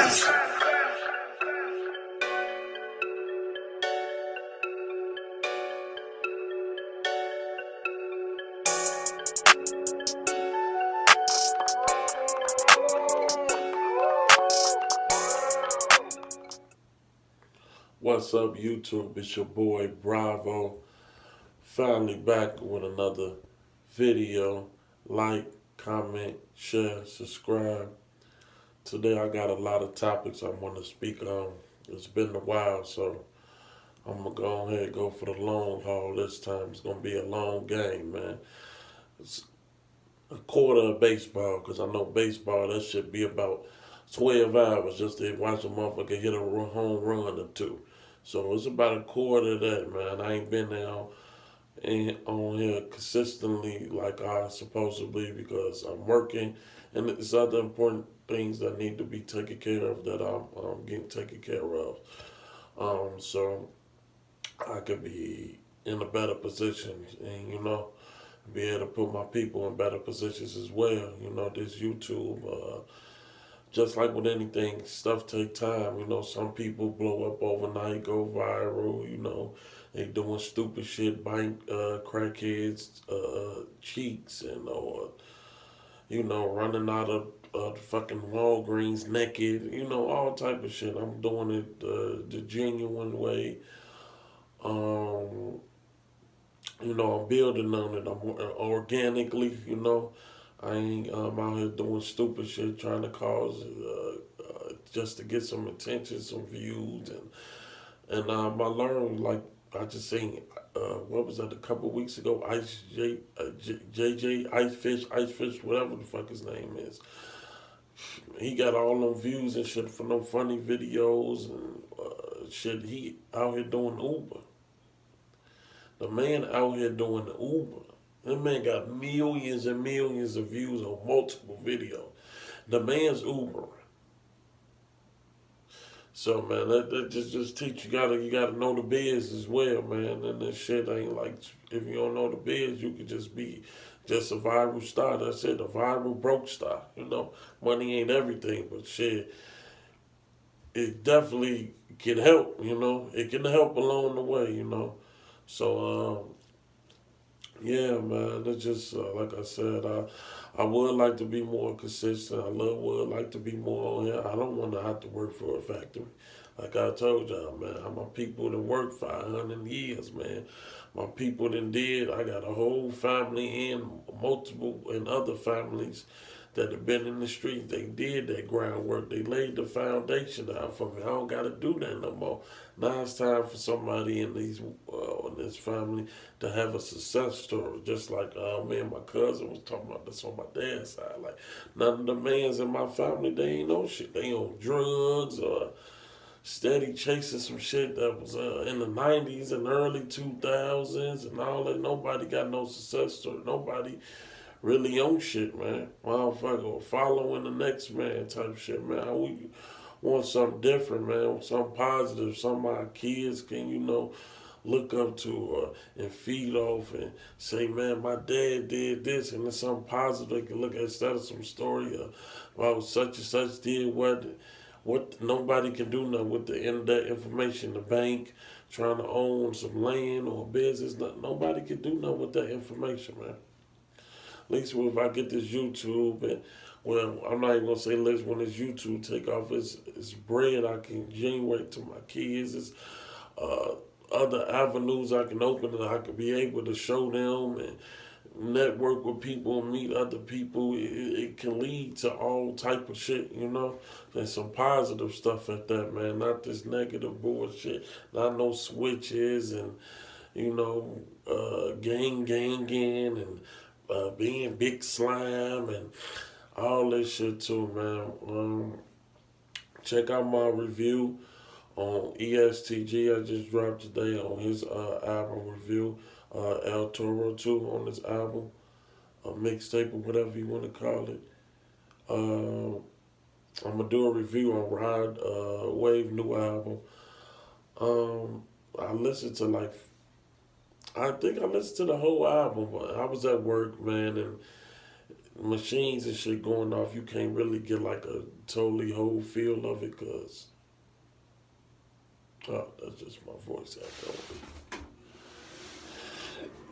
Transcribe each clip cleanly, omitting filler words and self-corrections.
What's up, YouTube? It's your boy Bravo. Finally back with another video. Like, comment, share, subscribe. Today I got a lot of topics I want to speak on. It's been a while, so I'm gonna go ahead and go for the long haul this time. It's gonna be a long game, man. It's a quarter of baseball, because I know baseball, that should be about 12 hours just to watch a motherfucker hit a home run or two. So it's about a quarter of that, man. I ain't been there on here consistently like I supposed to be because I'm working and it's other important things that need to be taken care of that I'm getting taken care of. So I could be in a better position and, be able to put my people in better positions as well. This YouTube, just like with anything, stuff take time. Some people blow up overnight, go viral. They doing stupid shit, biting crackheads' cheeks, and or running out of fucking Walgreens naked. All type of shit. I'm doing it the genuine way. Um, I'm building on it. I'm organically. I ain't out here doing stupid shit, trying to cause just to get some attention, some views, and I learned, like I just seen, what was that, a couple weeks ago? JJ Ice Fish, whatever the fuck his name is. He got all them views and shit for no funny videos and shit. He out here doing Uber. The man out here doing the Uber. That man got millions and millions of views on multiple videos. The man's Uber. So man, that just teach you gotta know the biz as well, man. And this shit ain't like, if you don't know the biz, you could just be just a viral star. That's it, a viral broke star. Money ain't everything, but shit, it definitely can help. It can help along the way. So yeah, man. It's just like I said, I would like to be more consistent. Would like to be more on here. I don't want to have to work for a factory. Like I told y'all, man, my people that worked 500 years, man. My people that did. I got a whole family and multiple and other families that have been in the streets. They did that groundwork. They laid the foundation out for me. I don't got to do that no more. Now it's time for somebody in this family to have a success story. Just like me and my cousin was talking about this on my dad's side. Like, none of the mans in my family, they ain't no shit. They on drugs or steady chasing some shit that was in the 90s and early 2000s and all that. Nobody got no success story. Nobody really on shit, man. Motherfucker, following the next man type shit, man. We want something different, man. Something positive. Something our kids can, look up to and feed off and say, man, my dad did this, and it's something positive they can look at instead of some story about such and such did what nobody can do now with the end of that information. The bank trying to own some land or business, nobody can do nothing with that information, man. At least if I get this YouTube and, well, I'm not even gonna say let's when this YouTube take off, it's bread I can generate to my kids. It's uh, other avenues I can open and I can be able to show them and network with people and meet other people. It can lead to all type of shit, and some positive stuff at that, man. Not this negative bullshit. Not no switches and gang and being big slime and all this shit too, man. Check out my review on ESTG. I just dropped today on his album review. El Toro too on his album, a mixtape or whatever you want to call it. I'm gonna do a review on Rod Wave new album. I listened to I think I listened to the whole album, but I was at work, man, and machines and shit going off, you can't really get like a totally whole feel of it, cause that's just my voice echoing.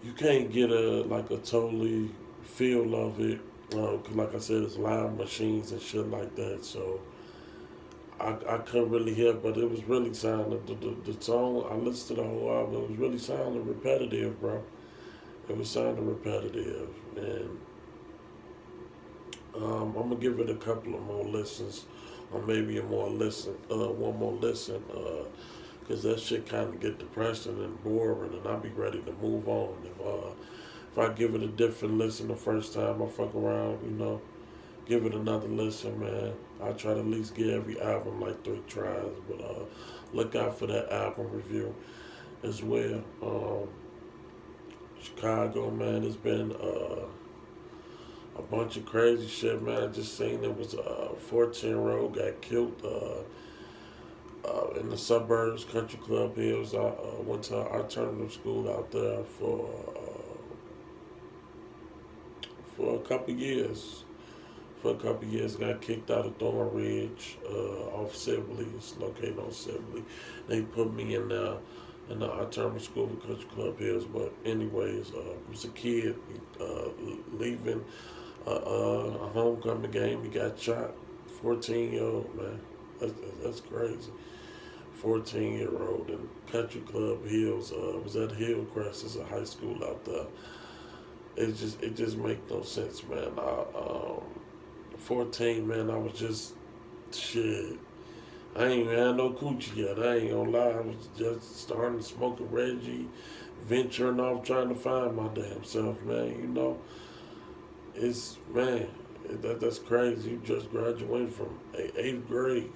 You can't get a like a totally feel of it. 'Cause like I said, it's loud machines and shit like that. So I couldn't really hear, but it was really sounding the tone. I listened to the whole album. It was really sounding repetitive, bro. It was sounding repetitive, and I'm gonna give it a couple of more listens, or maybe one more listen, because that shit kind of get depressing and boring, and I'll be ready to move on. If I give it a different listen the first time I fuck around, give it another listen, man. I try to at least give every album like 3 tries, but look out for that album review as well. Chicago, man, it's been a bunch of crazy shit, man. I just seen it was a 14-year-old got killed in the suburbs, Country Club Hills. I went to an alternative school out there for a couple years. For a couple years, got kicked out of Thorn Ridge off Sibley. It's located on Sibley. They put me in the alternative school for Country Club Hills. But anyways, it was a kid leaving a homecoming game. He got shot. 14-year-old, man. That's crazy. 14-year-old in Country Club Hills. Was at Hillcrest. It's a high school out there. It just make no sense, man. 14, man, I was just shit. I ain't even had no coochie yet. I ain't gonna lie. I was just starting to smoke a Reggie, venturing off trying to find my damn self, man. It's, man, that's crazy. You just graduated from 8th grade.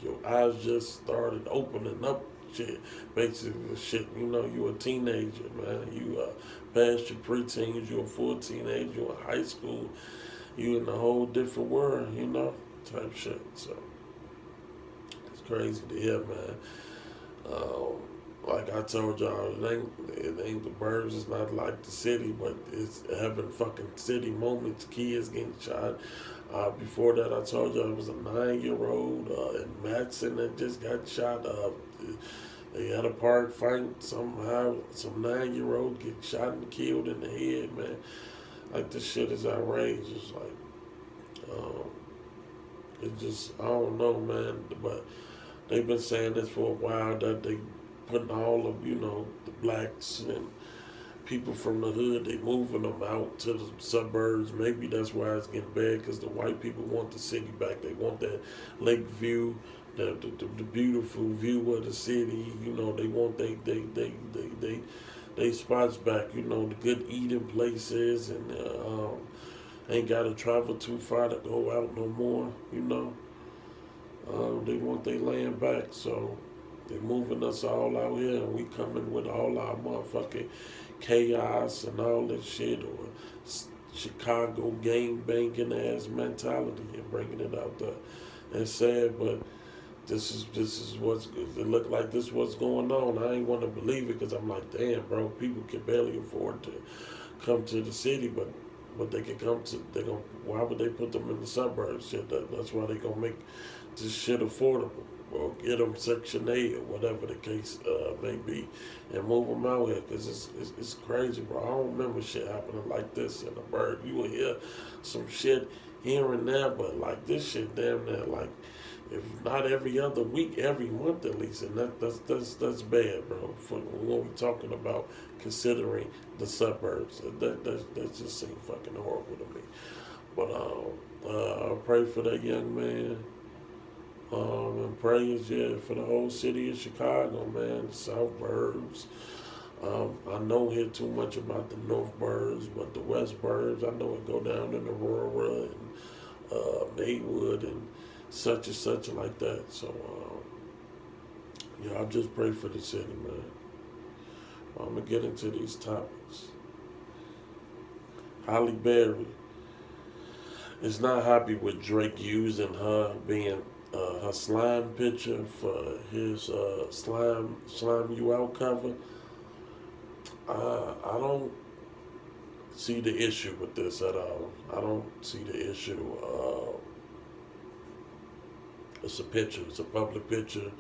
Your eyes just started opening up, shit. Basically, shit. You a teenager, man. You past your preteens. You a full teenager. You in high school. You in a whole different world, type shit. So it's crazy to hear, man. Like I told y'all, it ain't the burbs. It's not like the city, but it's having fucking city moments. Kids getting shot. Before that, I told y'all it was a 9-year-old in Matson that just got shot. They had a park fight. Somehow, some 9-year-old get shot and killed in the head, man. Like, this shit is outrageous. Like, I don't know, man. But they've been saying this for a while, that they putting all of, the blacks and people from the hood, they moving them out to the suburbs. Maybe that's why it's getting bad, because the white people want the city back. They want that lake view, the beautiful view of the city. They want they spots back, the good eating places, and ain't got to travel too far to go out no more, They want their land back, so they moving us all out here, and we coming with all our motherfucking chaos and all that shit, or Chicago gang banging ass mentality, and bringing it out there. It's sad, but this is what's it look like. This what's going on. I ain't want to believe it, because I'm like, damn, bro, people can barely afford to come to the city, but they can come to. Why would they put them in the suburbs? Shit, that's why they gonna make this shit affordable, or get them Section 8 or whatever the case may be, and move them out here, because it's crazy, bro. I don't remember shit happening like this in the bird. You will hear some shit here and there, but like this shit damn near like, if not every other week, every month at least, and that's bad, bro. For what we talking about, considering the suburbs, that just seems fucking horrible to me. But I pray for that young man, and prayers, for the whole city of Chicago, man, the South Burbs. I don't hear too much about the North Burbs, but the West Burbs, I know it go down in Aurora and Maywood and such and such like that. So, I just pray for the city, man. I'm going to get into these topics. Holly Berry is not happy with Drake using her being her slime picture for his slime you out cover. I don't see the issue with this at all. I don't see the issue. It's a picture. It's a public picture.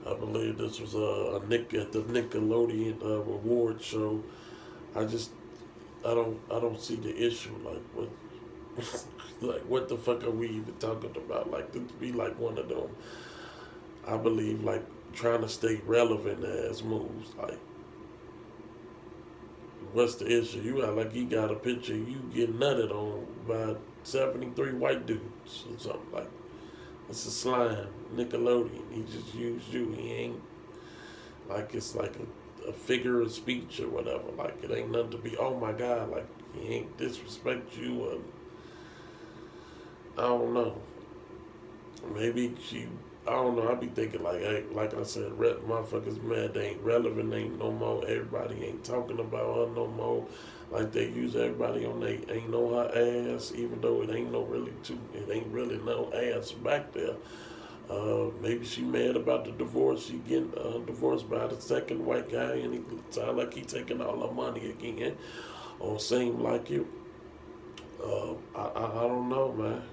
I believe this was a Nick at the Nickelodeon award show. I just I don't see the issue. Like what like what the fuck are we even talking about? Like this be like one of them. I believe like trying to stay relevant as moves. Like what's the issue? You act like you got a picture you get nutted on by 73 white dudes or something like. It's a slime. Nickelodeon. He just used you. He ain't like it's like a figure of speech or whatever. Like it ain't nothing to be. Oh my God! Like he ain't disrespect you. Or, I don't know. Maybe she. I don't know. I be thinking like, hey, like I said, motherfuckers mad. They ain't relevant. Ain't no more. Everybody ain't talking about her no more. Like they use everybody on they ain't no her ass, even though it ain't no really too. It ain't really no ass back there. Maybe she mad about the divorce. She getting divorced by the second white guy, and he sound like he taking all her money again. Or seem like you. I don't know, man.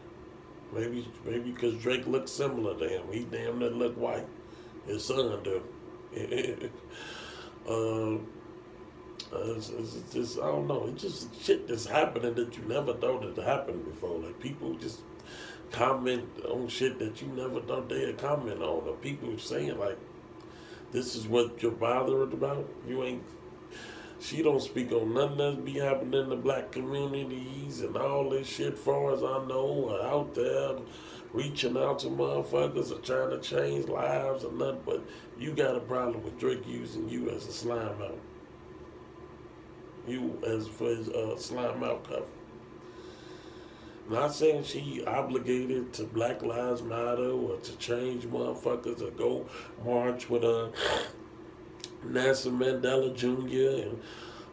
Maybe because Drake looks similar to him. He damn near look white. His son do. uh, it's just I don't know. It's just shit that's happening that you never thought it happened before. Like people just comment on shit that you never thought they'd comment on. Or people saying like, "This is what you're bothered about." You ain't. She don't speak on nothing that's be happening in the black communities and all this shit. Far as I know, out there reaching out to motherfuckers or trying to change lives or nothing. But you got a problem with Drake using you as a slime out. You as for his slime out cover. Not saying she obligated to Black Lives Matter or to change motherfuckers or go march with Nelson Mandela Jr. and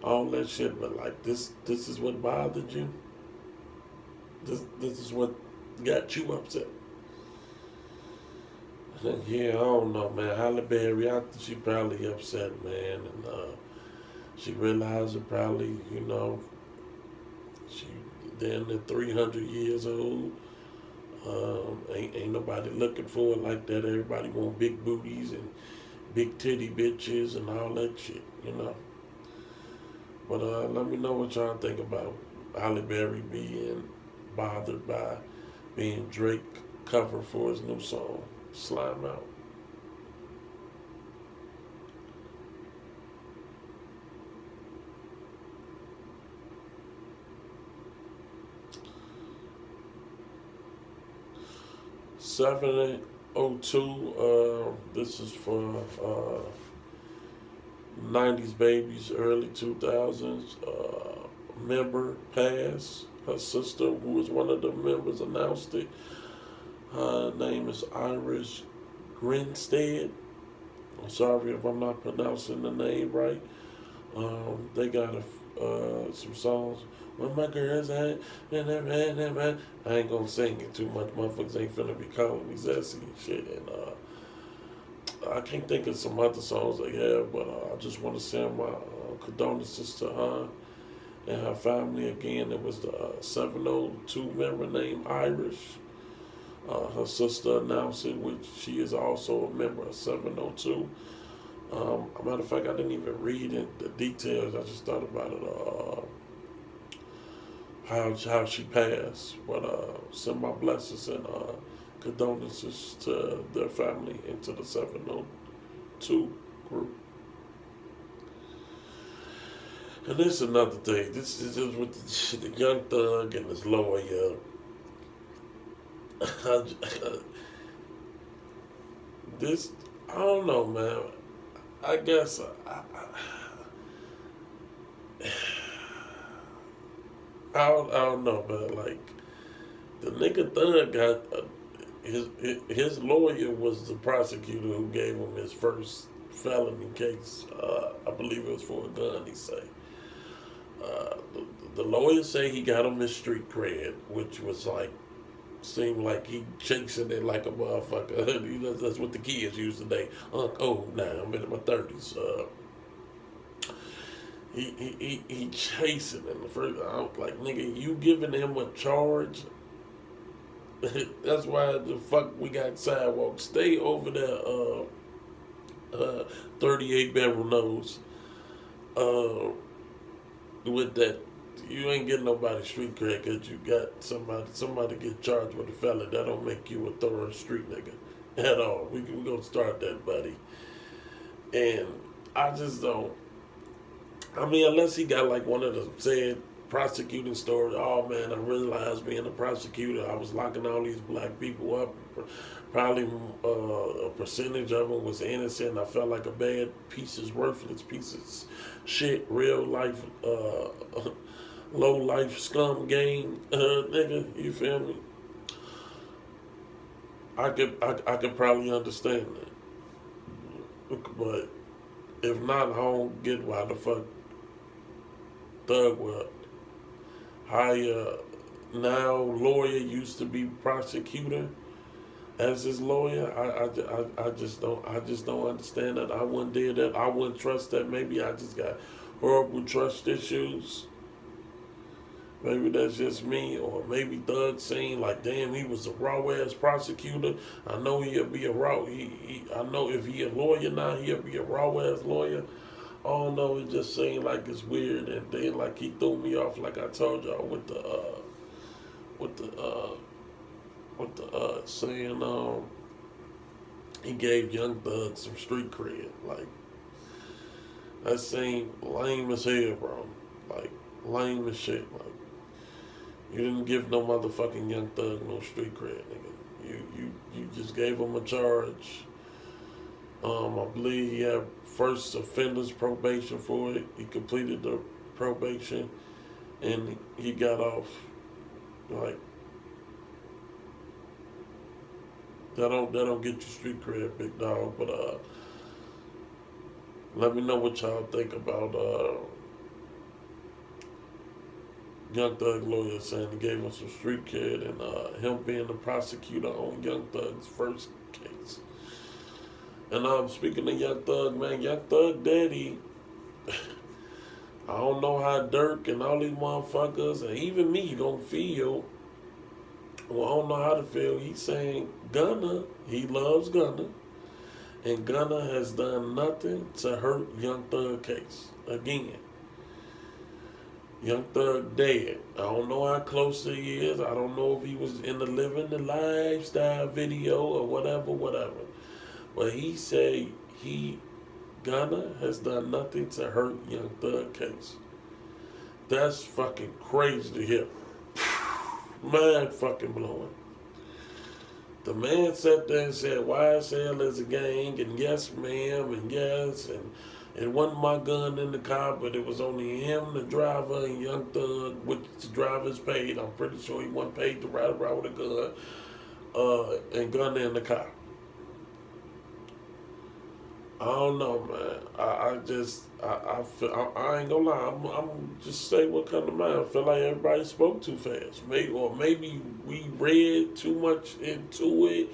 all that shit, but like this is what bothered you. This is what got you upset. Yeah, I don't know, man. Halle Berry, I think she probably upset, man, and she realized it probably, she then at 300 years old. Ain't nobody looking for it like that. Everybody want big booties and big titty bitches and all that shit. But let me know what y'all think about Halle Berry being bothered by being Drake cover for his new song, Slime Out. Seven 02. This is for 90s babies, early 2000s. Member passed. Her sister, who was one of the members, announced it. Her name is Iris Grinstead. I'm sorry if I'm not pronouncing the name right. They got some songs. When my girls at, I ain't gonna sing it too much. Motherfuckers ain't finna be calling me Zessie and shit. And I can't think of some other songs they have, but I just want to send my condolences to her and her family. Again, it was the 702 member named Irish. Her sister announced it, which she is also a member of 702. Matter of fact, I didn't even read the details. I just thought about it. How she passed. But send my blessings and condolences to their family and to the 702 group. And this is another thing. This is just with the Young Thug and his lawyer. This, I don't know, man. I guess I don't know, man. Like the nigga Thug got his lawyer was the prosecutor who gave him his first felony case. I believe it was for a gun. He say the lawyer say he got him his street cred, which was like seemed like he chasing it like a motherfucker. That's what the kids use today. Oh, now I'm in my 30s. he chasing in the first. I was like, nigga, you giving him a charge? That's why the fuck we got sidewalks. Stay over there, 38 Beryl Nose. With that, you ain't getting nobody street cred because you got somebody get charged with a felony. That don't make you a thorough street nigga at all. We gonna start that, buddy. And I just don't. I mean, unless he got like one of the said prosecuting stories. Oh man, I realized being a prosecutor, I was locking all these black people up. Probably a percentage of them was innocent. I felt like a bad pieces, worthless pieces, shit, real life, low life scum game, nigga. You feel me? I could probably understand that, but if not, I don't get why the fuck Thug would hire now lawyer used to be prosecutor as his lawyer. I just don't understand that. I wouldn't dare that. I wouldn't trust that. Maybe I just got horrible trust issues. Maybe that's just me, or maybe Thug saying like, "Damn, he was a raw ass prosecutor. I know he'll be a raw. I know if he a lawyer now, he'll be a raw ass lawyer." I don't know. It just seemed like it's weird, and then like he threw me off, like I told y'all with the saying he gave Young Thug some street cred. Like that seemed lame as hell, bro. Like lame as shit. Like you didn't give no motherfucking Young Thug no street cred, nigga. You just gave him a charge. I believe he had first offender's probation for it. He completed the probation, and he got off. Like that don't get you street cred, big dog. But let me know what y'all think about Young Thug lawyer saying he gave him some street cred, and him being the prosecutor on Young Thug's first case. And speaking of Young Thug, man, Young Thug daddy, I don't know how Dirk and all these motherfuckers, and even me, gonna feel. Well, I don't know how to feel. He's saying Gunna, he loves Gunna, and Gunna has done nothing to hurt Young Thug case. Again, Young Thug dead. I don't know how close he is. I don't know if he was in the Living the Lifestyle video or whatever. But he said Gunna has done nothing to hurt Young Thug case. That's fucking crazy to hear. Mind fucking blowing. The man sat there and said, YSL is a gang, and yes, ma'am, and yes, and it wasn't my gun in the car, but it was only him, the driver, and Young Thug, which the driver's paid. I'm pretty sure he wasn't paid to ride around with a gun, and Gunna in the car. I don't know, man. I feel, I ain't gonna lie. I'm just say what come to mind. I feel like everybody spoke too fast. Maybe we read too much into it.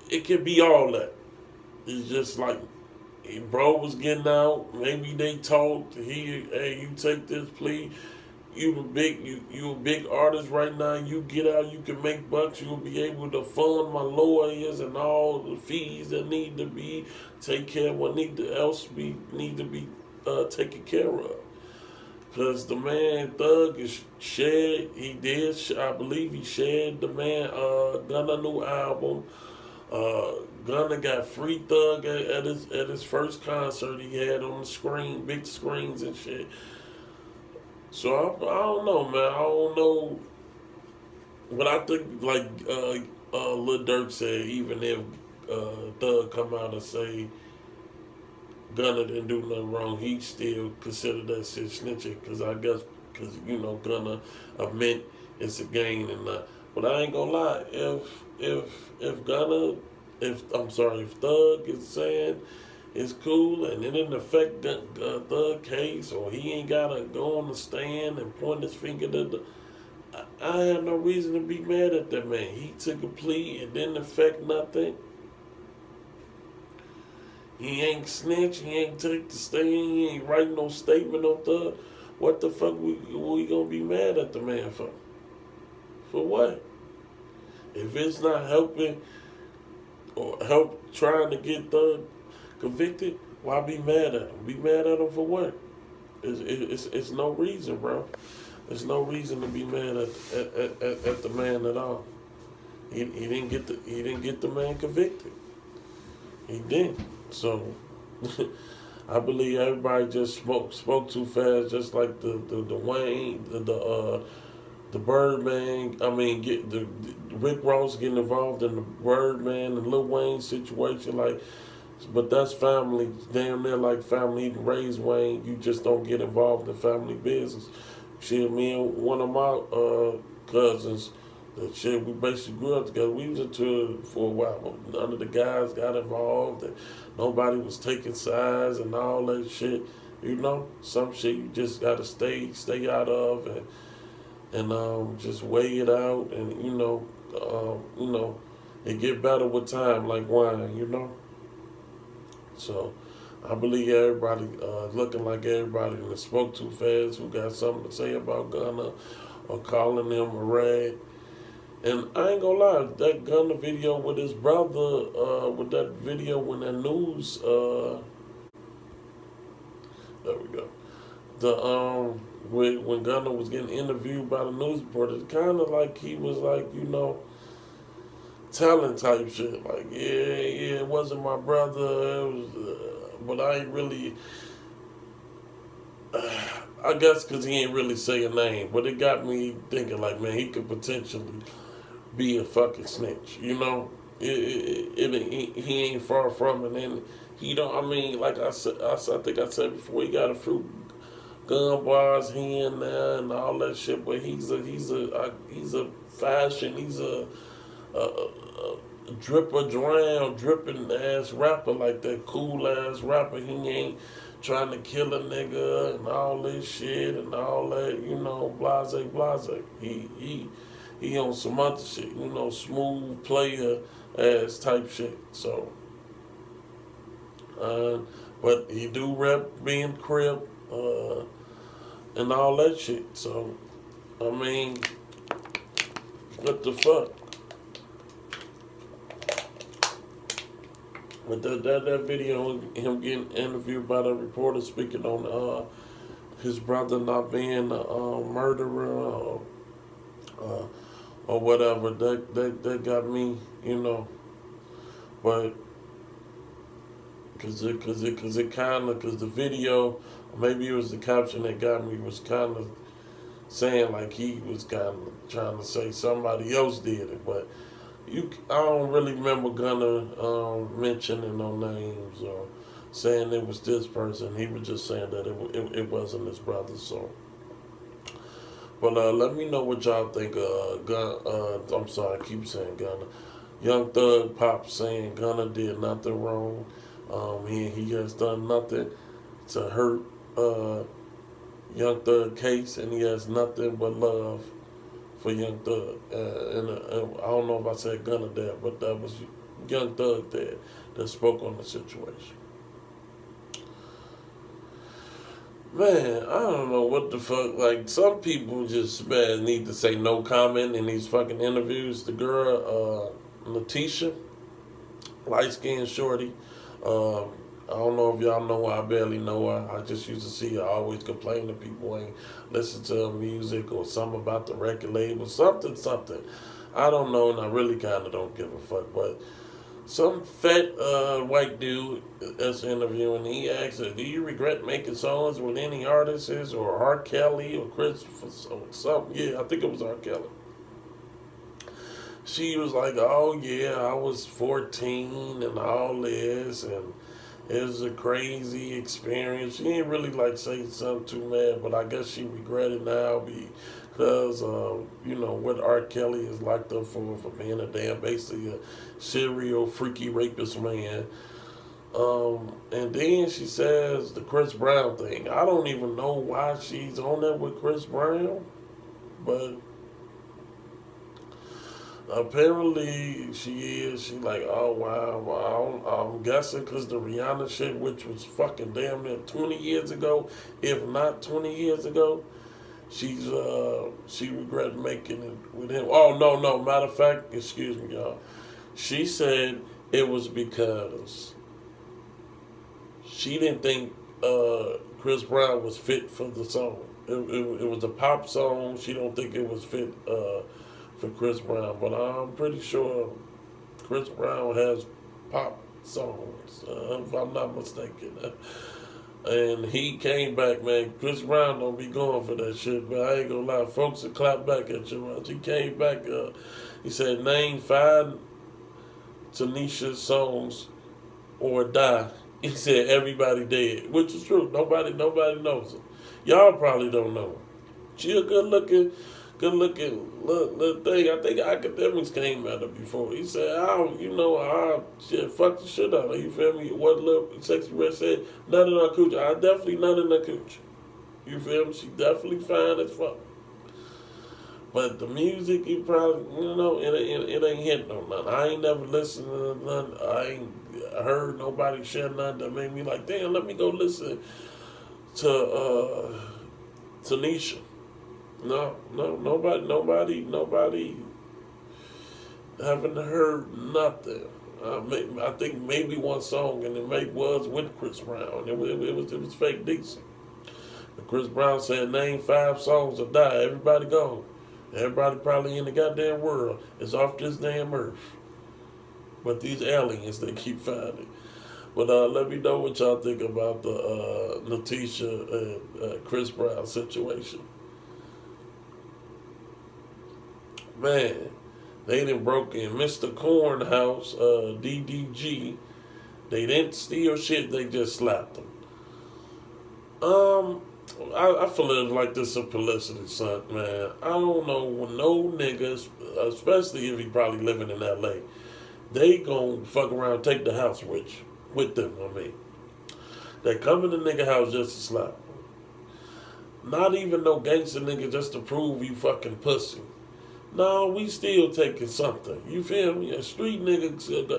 It could be all that. It's just like, bro was getting out. Maybe they talked. Hey, you take this plea. You a big artist right now. You get out, you can make bucks. You'll be able to fund my lawyers and all the fees that need to be take care of what need to be taken care of. Cause the man Thug is shared. I believe he shared the man Gunna new album. Gunna got free Thug at his first concert he had on the screen, big screens and shit. So I don't know, man. I don't know, but I think like Lil Durk said, even if Thug come out and say Gunna didn't do nothing wrong, he still consider that shit snitching. Cause I guess Gunna admit it's a gang and not. But I ain't gonna lie, if Thug is saying it's cool and it didn't affect Thug case, or he ain't gotta go on the stand and point his finger to I have no reason to be mad at that man. He took a plea, it didn't affect nothing. He ain't snitch. He ain't take the stand. He ain't write no statement on the. What the fuck we gonna be mad at the man for? For what? If it's not helping or help trying to get Thug convicted, why be mad at him? Be mad at him for what? It's no reason, bro. There's no reason to be mad at the man at all. He didn't get the man convicted. He didn't. So I believe everybody just spoke too fast, just like the Wayne, the Birdman. I mean, get the Rick Ross getting involved in the Birdman and Lil Wayne situation. Like, but that's family. Damn near like family. He raised Wayne. You just don't get involved in family business. Shit, me and one of my cousins, that shit, we basically grew up together. We was into it for a while, but none of the guys got involved, and nobody was taking sides and all that shit. You know, some shit you just gotta stay out of, and just weigh it out, and it get better with time, like wine, you know. So I believe everybody looking like everybody that spoke too fast, who got something to say about Gunna or calling him a rag. And I ain't gonna lie, that Gunna video with his brother, with that video when that news, there we go. The when Gunna was getting interviewed by the news reporter, kind of like he was like, telling type shit. Like, yeah, it wasn't my brother, it was, but I ain't really. I guess because he ain't really say a name, but it got me thinking like, man, he could potentially be a fucking snitch, you know. He ain't far from it, and he don't. I mean, like I said, I think I said before, he got a few gun bars here and there and all that shit, but he's a fashion, he's a drip or drown, dripping ass rapper, like that cool ass rapper. He ain't trying to kill a nigga and all this shit and all that, blase. He on some other shit, smooth player ass type shit. So, but he do rep being Crip, and all that shit. So, I mean, what the fuck? But that video, him getting interviewed by the reporter speaking on his brother not being a murderer or whatever, that got me, but because the video, maybe it was the caption that got me, was kind of saying like he was kind of trying to say somebody else did it, but I don't really remember Gunna mentioning no names or saying it was this person. He was just saying that it wasn't his brother. So, but let me know what y'all think. I'm sorry, I keep saying Gunna. Young Thug Pop saying Gunna did nothing wrong. He has done nothing to hurt Young Thug case, and he has nothing but love for Young Thug. And I don't know if I said Gunna there, but that was Young Thug there that spoke on the situation. Man, I don't know what the fuck. Like, some people just, man, need to say no comment in these fucking interviews. The girl, Letitia, light-skinned shorty, I don't know if y'all know her. I barely know her. I just used to see her always complain to people ain't listen to her music or something about the record label, something. I don't know, and I really kind of don't give a fuck. But some fat white dude that's interviewing, he asked her, do you regret making songs with any artists or R. Kelly or Christopher or something? Yeah, I think it was R. Kelly. She was like, oh yeah, I was 14 and all this, and it was a crazy experience. She didn't really like say something too mad, but I guess she regretted now because what R. Kelly is locked up for being a damn, basically a serial freaky rapist man. And then she says the Chris Brown thing. I don't even know why she's on there with Chris Brown, but Apparently, she is. She like, oh wow. Well, I'm guessing because the Rihanna shit, which was fucking damn near 20 years ago, if not 20 years ago, she regret making it with him. Oh no. Matter of fact, excuse me, y'all. She said it was because she didn't think Chris Brown was fit for the song. It was a pop song. She don't think it was fit for Chris Brown, but I'm pretty sure Chris Brown has pop songs, if I'm not mistaken. And he came back, man. Chris Brown don't be going for that shit, but I ain't gonna lie. Folks will clap back at you, man. He came back, he said, name 5 Tanisha songs or die. He said everybody dead, which is true. Nobody knows her. Y'all probably don't know her. She a good looking little thing. I think academics came at her before. He said, I shit, fuck the shit out of her. You feel me? What little sexy red said, none in her coochie. I definitely none in her coochie. You feel me? She definitely fine as fuck. But the music, you probably, it ain't hitting on nothing. I ain't never listened to nothing. I ain't heard nobody share nothing that made me like, damn, let me go listen to Tanisha. No, nobody haven't heard nothing. I think maybe one song, and it was with Chris Brown. It was fake decent. But Chris Brown said, name 5 songs or die. Everybody gone. Everybody probably in the goddamn world is off this damn earth. But these aliens, they keep finding. But let me know what y'all think about the Letitia and Chris Brown situation. Man, they done broke in Mr. Corn house, DDG. They didn't steal shit, they just slapped him. I feel like this is a publicity stunt, man. I don't know no niggas, especially if he probably living in LA. They gon' fuck around, take the house with them. I mean, they come in the nigga house just to slap him. Not even no gangster nigga just to prove you fucking pussy. No, we still taking something. You feel me? A street nigga said,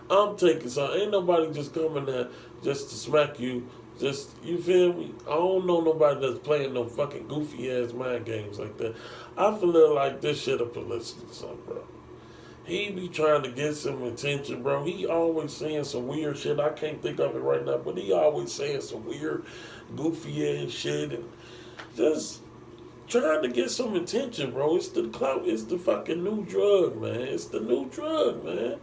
I'm taking something. Ain't nobody just coming there just to smack you. Just, you feel me? I don't know nobody that's playing no fucking goofy ass mind games like that. I feel like this shit a publicity stunt, bro. He be trying to get some attention, bro. He always saying some weird shit. I can't think of it right now, but he always saying some weird, goofy ass shit and just trying to get some attention, bro. It's the clout. It's the fucking new drug, man. It's the new drug, man.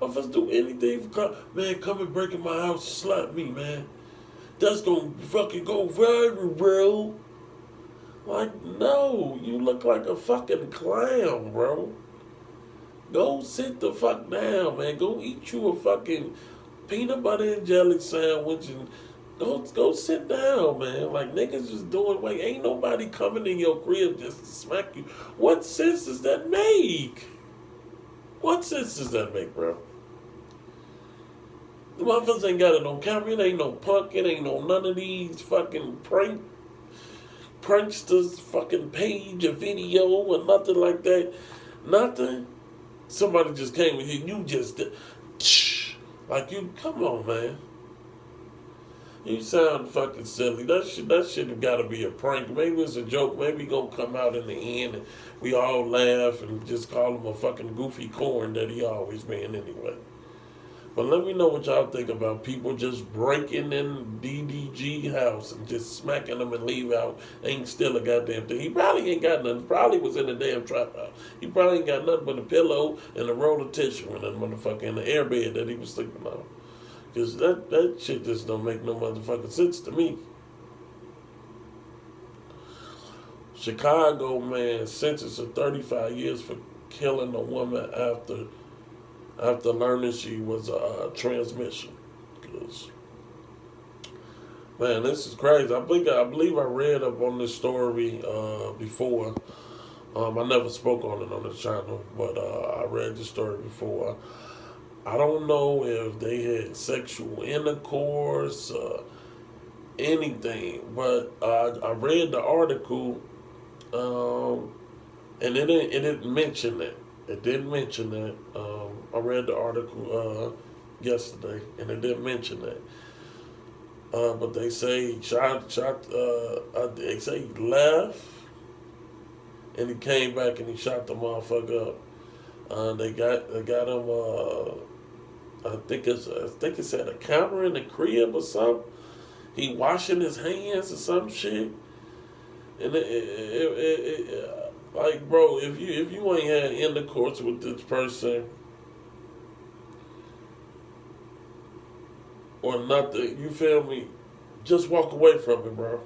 If us do anything for clout, man, come and break in my house and slap me, man. That's gonna fucking go viral, bro. Like, no, you look like a fucking clown, bro. Go sit the fuck down, man. Go eat you a fucking peanut butter and jelly sandwich and go sit down, man. Like, niggas just doing, like, ain't nobody coming in your crib just to smack you. What sense does that make? What sense does that make, bro? The motherfuckers ain't got it on camera. It ain't no punk. It ain't no none of these fucking pranksters fucking page or video or nothing like that. Nothing. Somebody just came in here. You just like you. Come on, man. You sound fucking silly. That shit have got to be a prank. Maybe it's a joke. Maybe gonna come out in the end and we all laugh and just call him a fucking goofy corn that he always been anyway. But let me know what y'all think about people just breaking in DDG house and just smacking them and leave out. Ain't still a goddamn thing. He probably ain't got nothing. Probably was in the damn trap house. He probably ain't got nothing but a pillow and a roll of tissue and that motherfucker in the airbed that he was sleeping on. Because that shit just don't make no motherfucking sense to me. Chicago man sentenced to 35 years for killing a woman after learning she was a transmission. Cause, man, this is crazy. I believe I read up on this story before. I never spoke on it on the channel, but I read the story before. I don't know if they had sexual intercourse, anything, but I read the article, and it didn't mention it. It didn't mention that. I read the article yesterday, and it didn't mention that. But they say he shot. They say he left, and he came back and he shot the motherfucker up. They got him. I think it's at a counter in the crib or something. He washing his hands or some shit. And like, bro, if you ain't had intercourse with this person or nothing, you feel me? Just walk away from it, bro.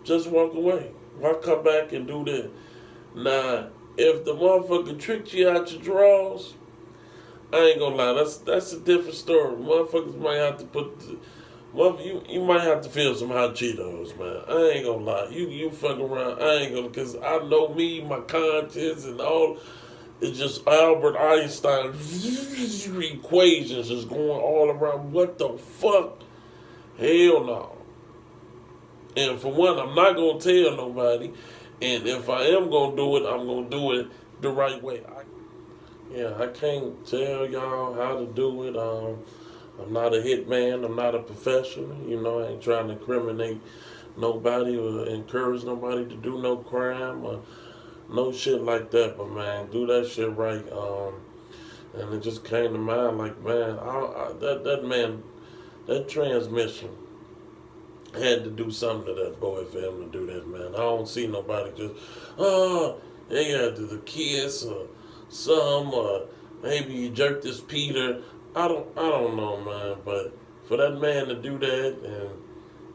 Just walk away. Why come back and do that? Now, if the motherfucker tricked you out your drawers, I ain't gonna lie, that's a different story. Motherfuckers might have to you might have to feel some hot Cheetos, man. I ain't gonna lie. You fuck around. I ain't gonna, cause I know me, my conscience, and all. It's just Albert Einstein equations just going all around. What the fuck? Hell no. And for one, I'm not gonna tell nobody. And if I am gonna do it, I'm gonna do it the right way. I can't tell y'all how to do it. I'm not a hitman. I'm not a professional. You know, I ain't trying to incriminate nobody or encourage nobody to do no crime or no shit like that. But man, do that shit right. And it just came to mind, like, man, that transmission had to do something to that boy for him to do that, man. I don't see nobody just, they had to the kiss or some, or maybe he jerked his Peter. I don't know, man. But for that man to do that and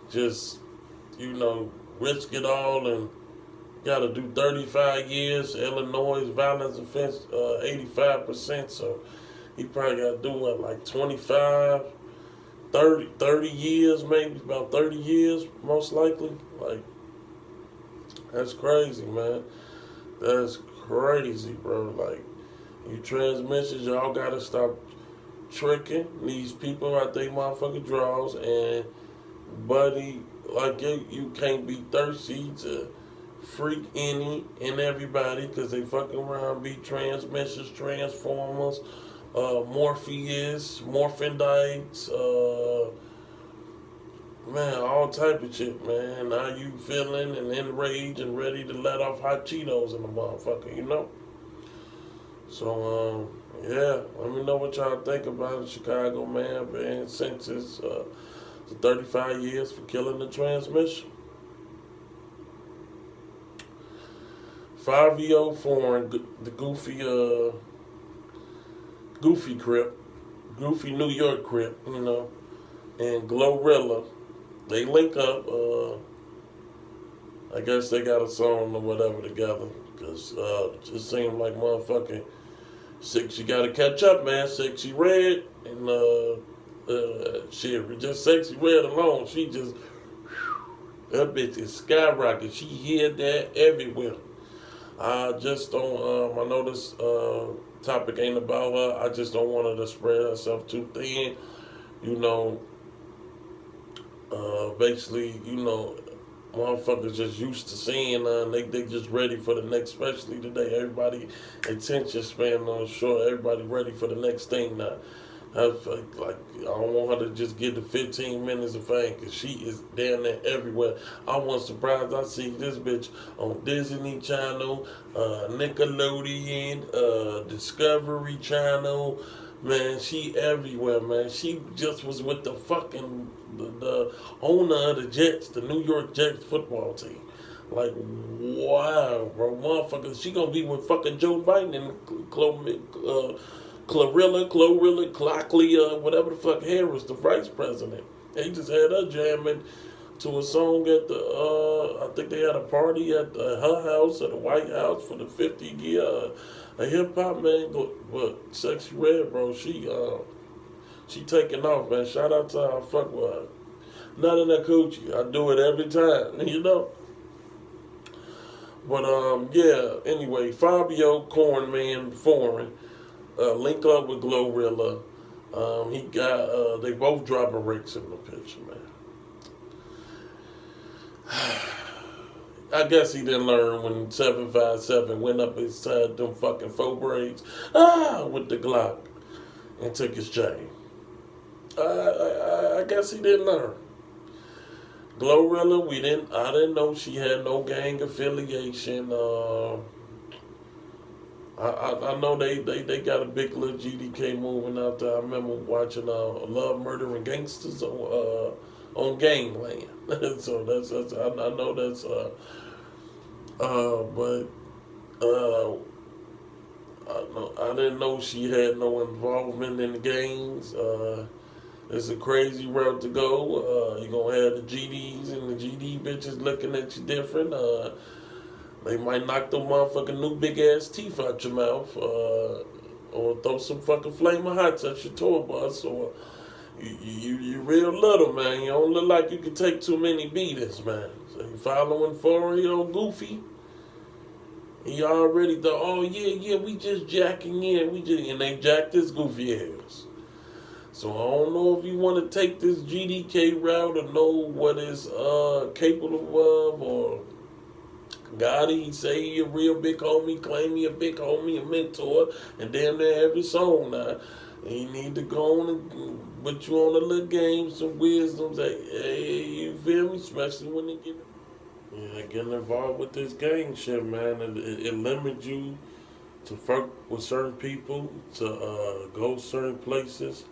just, risk it all and got to do 35 years, Illinois violence offense, 85%. So he probably got to do what, like 25, 30 years, maybe about 30 years, most likely. Like, that's crazy, man. That's crazy, bro. Like, you transmissions, y'all got to stop tricking these people out they motherfucking draws. And, buddy, like, you can't be thirsty to freak any and everybody because they fucking around, be transmissions, transformers, Morpheus, Morphindites, man, all type of shit, man. Now you feeling and enraged and ready to let off hot Cheetos in the motherfucker, So, let me know what y'all think about it, Chicago man being sentenced to 35 years for killing the transmission. Fivio foreign, the goofy Crip, goofy New York Crip, and Glorilla, they link up. I guess they got a song or whatever together, because it just seemed like motherfucking Sexy gotta catch up, man. Sexy Red and shit, just Sexy Red alone, she just, that bitch is skyrocketing. She hit that everywhere. I just don't, I know this topic ain't about her. I just don't want her to spread herself too thin. Basically, motherfuckers just used to seeing her and they just ready for the next, especially today. Everybody attention span on short. Everybody ready for the next thing now. I don't want her to just get the 15 minutes of fame because she is down there everywhere. I wasn't surprised I see this bitch on Disney Channel, Nickelodeon, Discovery Channel. Man, she everywhere, man. She just was with the fucking the owner of the Jets, the New York Jets football team. Like, wow, bro, motherfucker. She gonna be with fucking Joe Biden and Clockley, whatever the fuck Harris, the vice president. They just had her jamming to a song at the, I think they had a party at her house, at the White House for the 50 year. A hip hop man, but Sexy Red, bro, she taking off, man. Shout out to her, I fuck with her. Not in that coochie, I do it every time, But anyway, Fabio Cornman Foreign link up with Glorilla. He got they both dropping Ricks in the picture, man. I guess he didn't learn when 757 went up inside them fucking four braids. With the Glock and took his chain. I guess he didn't learn. Glorilla, I didn't know she had no gang affiliation. I know they got a big little GDK moving out there. I remember watching Love, Murder, and Gangsters on Gangland. So I know that's but I didn't know she had no involvement in the gangs. It's a crazy route to go. You're gonna have the GDs and the GD bitches looking at you different. They might knock them motherfucking new big ass teeth out your mouth, or throw some fucking flaming hots at your tour bus, or you real little, man. You don't look like you can take too many beatings, man. So you following Forio Goofy. He already thought, oh yeah, we just jacking in, and they jacked his goofy ass. So I don't know if you want to take this GDK route or know what is capable of, or Gotti say he a real big homie, claim he a big homie, a mentor, and damn near every song now. And you need to go on and put you on a little game, some wisdom, say, hey, you feel me? Especially when they getting involved with this gang shit, man. It limits you to fuck with certain people, to go certain places.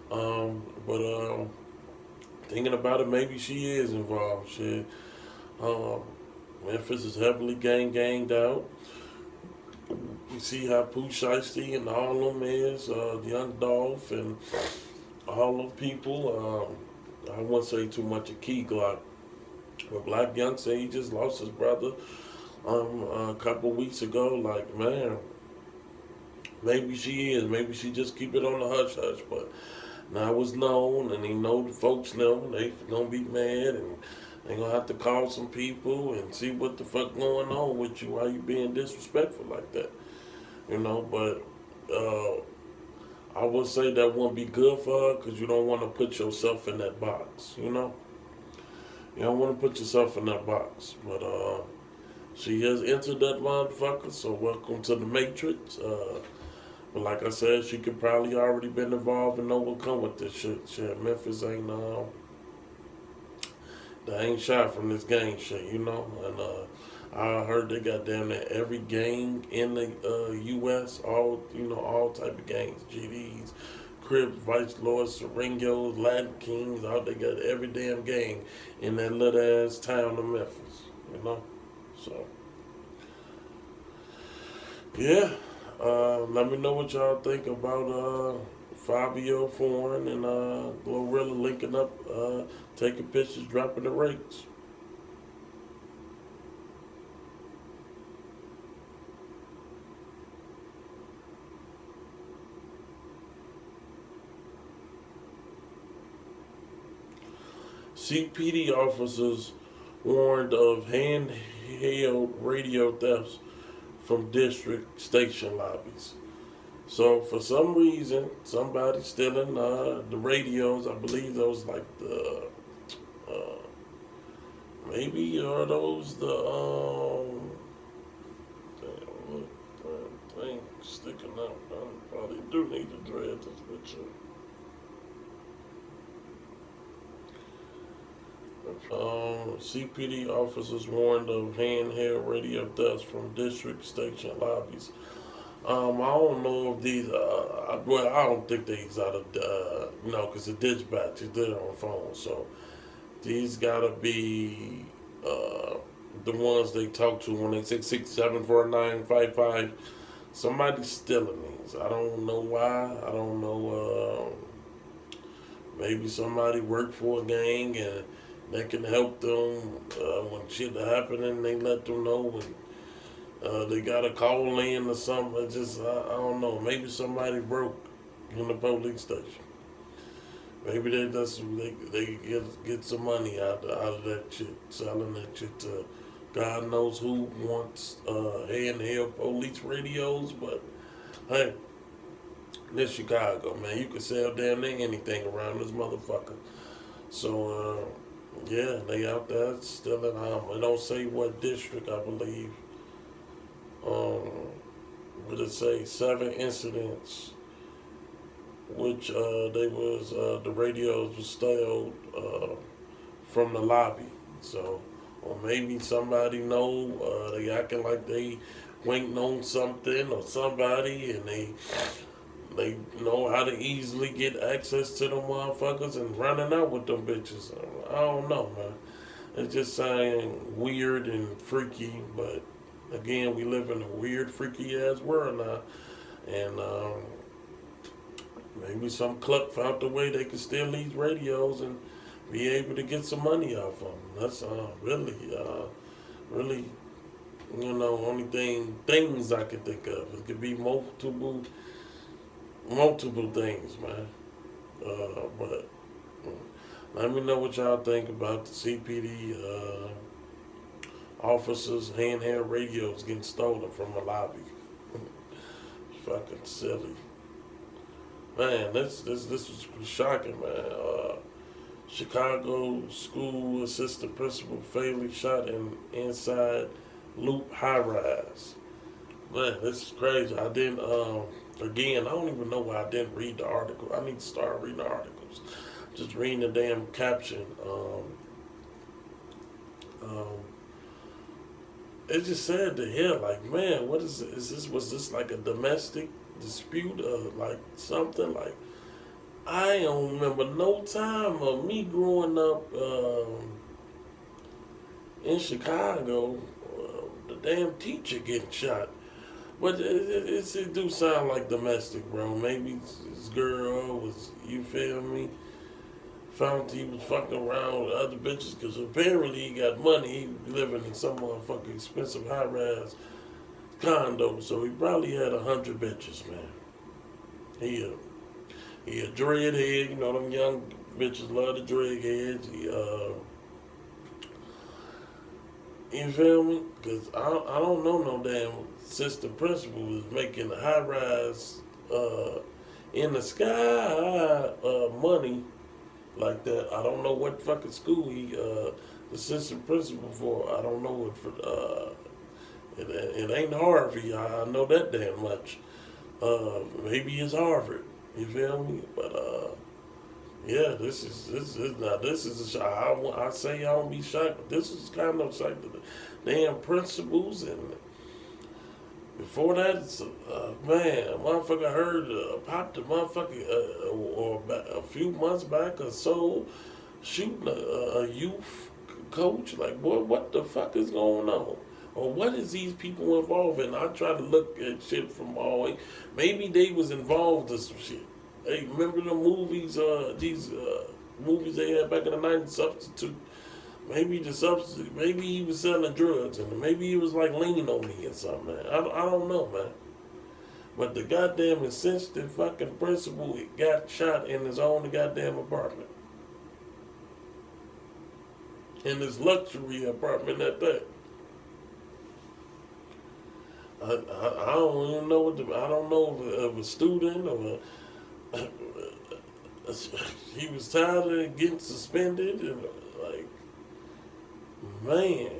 But thinking about it, maybe she is involved. Shit. Memphis is heavily ganged out. You see how Pooh Shiesty and all of them is, Young Dolph and all them people. I won't say too much of Key Glock, but Black Young said he just lost his brother a couple weeks ago. Like, man, maybe she is. Maybe she just keep it on the hush hush. But now it's known, and he know the folks know. They gonna be mad, and they gonna have to call some people and see what the fuck going on with you. Why you being disrespectful like that? You know, but I would say that wouldn't be good for her because you don't want to put yourself in that box. You know, you don't want to put yourself in that box. But she has entered that motherfucker, so welcome to the Matrix. But like I said, she could probably already been involved and know what come with this shit. Shit, Memphis ain't they ain't shy from this gang shit, you know. And I heard they got damn near every gang in the U.S. All type of gangs, GDs, Crips, Vice Lords, Seringos, Latin Kings. All they got every damn gang in that little ass town of Memphis, you know. So yeah. Let me know what y'all think about Fivio Foreign and Glorilla linking up, taking pictures, dropping the rates. CPD officers warned of handheld radio thefts from district station lobbies. So for some reason, somebody stealing the radios. I believe those like the maybe are those the thing sticking out. I probably do need to dread this picture. CPD officers warned of handheld radio thefts from district station lobbies. I don't know if these. I don't think these out of because the dispatch is there on the phone. So these gotta be the ones they talk to when they 6674955. Somebody's stealing these. I don't know why. I don't know. Maybe somebody worked for a gang and they can help them when shit happening. They let them know when they got a call in or something. I don't know. Maybe somebody broke in the police station. Maybe they get some money out of that shit, selling that shit to God knows who wants handheld police radios. But hey, this Chicago, man, you can sell damn near anything around this motherfucker. So Yeah, they out there still in They don't say what district, I believe. Um, but it say 7 incidents, which they was the radios was stole from the lobby. So, or maybe somebody know they acting like they waiting on something or somebody, and they know how to easily get access to them motherfuckers and running out with them bitches. I don't know, man. It's just saying weird and freaky, but again, we live in a weird, freaky ass world now, and maybe some cluck found the way they could steal these radios and be able to get some money off of them. That's really, only things I can think of. It could be multiple things, man. But let me know what y'all think about the CPD officers' handheld radios getting stolen from a lobby. Fucking silly, man. This was shocking, man. Chicago school assistant principal fatally shot inside Loop high rise. Man, this is crazy. I didn't. Again, I don't even know why I didn't read the article. I need to start reading the articles. Just reading the damn caption. Um, it's just sad to hear. Like, man, what is it? Was this like a domestic dispute or like something? Like, I don't remember no time of me growing up in Chicago. The damn teacher getting shot. But it do sound like domestic, bro. Maybe this girl was, you feel me? Found he was fucking around with other bitches because apparently he got money. He living in some motherfucking expensive high rise condo, so he probably had 100 bitches, man. He a dreadhead, you know them young bitches love the dreadheads. You feel me? Because I don't know no damn assistant principal was making a high rise in the sky money like that. I don't know what fucking school he assistant principal for. I don't know what for. It ain't Harvey. I know that damn much. Maybe it's Harvard. You feel me? But yeah, this is a shock. I say I don't be shocked, but this is kind of shocked to the damn principals. And before that, it's man, a motherfucker heard popped a motherfucker or a few months back or so shooting a youth coach. Like, boy, what the fuck is going on? Or what is these people involved in? I try to look at shit from all. Maybe they was involved in some shit. Hey, remember the movies? These movies they had back in the '90s, Substitute. Maybe the substitute. Maybe he was selling drugs, and maybe he was like leaning on me or something. Man. I don't know, man. But the goddamn insensitive fucking principal got shot in his own goddamn apartment, in his luxury apartment at that. I don't even know I don't know if a student or he was tired of getting suspended and like, man,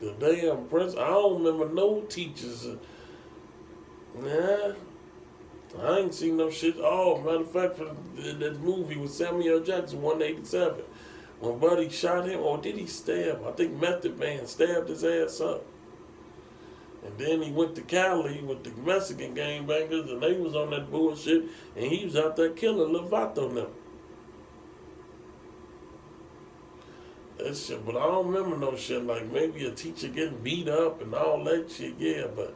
the damn principal. I don't remember no teachers. Nah, I ain't seen no shit. Oh, matter of fact, for that movie with Samuel Jackson, 187, when Buddy shot him, or did he stab? I think Method Man stabbed his ass up. And then he went to Cali with the Mexican gangbangers, and they was on that bullshit, and he was out there killing Lovato now. That shit, but I don't remember no shit like maybe a teacher getting beat up and all that shit, yeah, but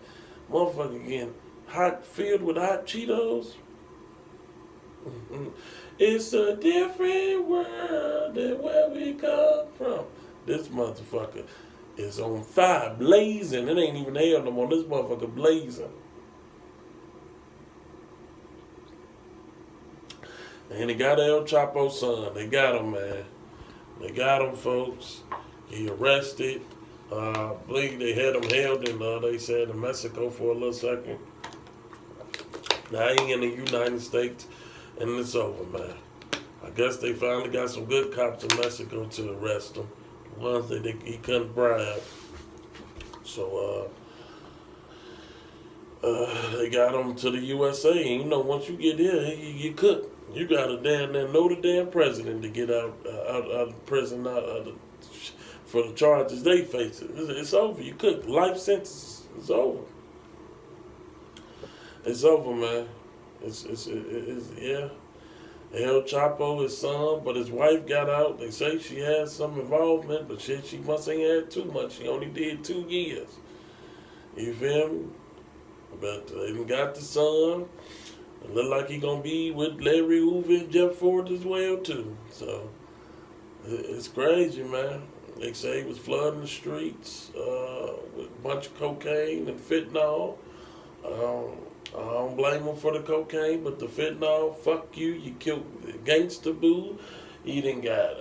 motherfucker getting filled with hot Cheetos. It's a different world than where we come from. This motherfucker is on fire, blazing. It ain't even hell no more. This motherfucker blazing. And they got El Chapo's son. They got him, man. They got him, folks. He arrested. I believe they had him held in, they said, in Mexico for a little second. Now he in the United States, and it's over, man. I guess they finally got some good cops in Mexico to arrest him. The ones that he couldn't bribe. So they got him to the USA. And you know, once you get here, you cook. You gotta damn near know the damn president to get out of prison for the charges they face. It's over. You cook. Life sentence. It's over. It's over, man. It's yeah. El Chapo, his son, but his wife got out. They say she had some involvement, but shit, she must ain't had too much. She only did 2 years. You feel me? But they even got the son. It look like he gonna be with Larry Hoover and Jeff Ford as well too. So it's crazy, man. They say he was flooding the streets with a bunch of cocaine and fentanyl. I don't blame him for the cocaine, but the fentanyl, fuck you. You killed Gangsta Boo. You done got